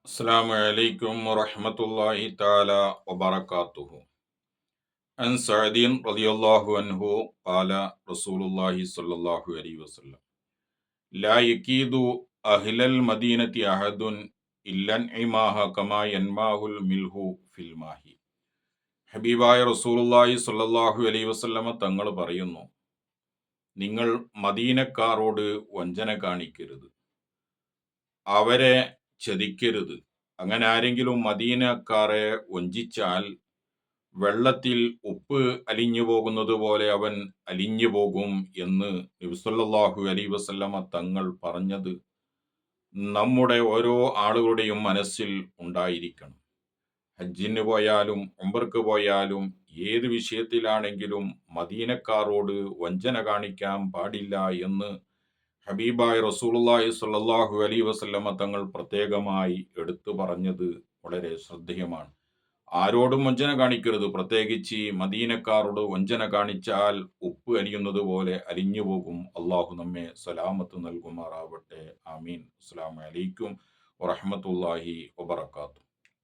അസ്സലാമു അലൈക്കും വറഹ്മത്തുള്ളാഹി തആല വബറകാതുഹു. അൻ സഅദിൻ റളിയല്ലാഹു അൻഹു ഖാല റസൂലുള്ളാഹി സ്വല്ലല്ലാഹു അലൈഹി വസല്ലം ലാ യകീദു അഹ്ലൽ മദീനത്തി അഹദുൻ ഇല്ലൻ ഇമാഹ കമാ യൻമാഹുൽ മിൽഹു ഫിൽ മാഹി. ഹബീബായ റസൂലുള്ളാഹി സ്വല്ലല്ലാഹു അലൈഹി വസല്ലമ തങ്ങൾ പറയുന്നു, നിങ്ങൾ മദീനക്കാരോട് വഞ്ചന കാണിക്കരുത്, അവരെ ചതിക്കരുത്. അങ്ങനെ ആരെങ്കിലും മദീനക്കാരെ വഞ്ചിച്ചാൽ വെള്ളത്തിൽ ഉപ്പ് അലിഞ്ഞു പോകുന്നത് പോലെ അവൻ അലിഞ്ഞു പോകും എന്ന് നബി സല്ലല്ലാഹു അലൈഹി വസല്ലമ തങ്ങൾ പറഞ്ഞത് നമ്മുടെ ഓരോ ആളുകളുടെയും മനസ്സിൽ ഉണ്ടായിരിക്കണം. ഹജ്ജിന് പോയാലും ഉംറക്ക് പോയാലും ഏത് വിഷയത്തിലാണെങ്കിലും മദീനക്കാരോട് വഞ്ചന കാണിക്കാൻ പാടില്ല എന്ന് ഹബീബായ റസൂലുള്ളാഹി സ്വല്ലല്ലാഹു അലൈഹി വസല്ലമ തങ്ങൾ പ്രത്യേകമായി എടുത്തു പറഞ്ഞത് വളരെ ശ്രദ്ധേയമാണ്. ആരോടും വഞ്ചന കാണിക്കരുത്, പ്രത്യേകിച്ച് മദീനക്കാരോട് വഞ്ചന കാണിച്ചാൽ ഉപ്പ് അലിയുന്നത് പോലെ അലിഞ്ഞു പോകും. അള്ളാഹു നമ്മെ സലാമത്ത് നൽകുമാറാവട്ടെ. ആമീൻ. അസ്സലാമു അലൈക്കും വറഹ്മത്തുള്ളാഹി വബറകാതുഹു.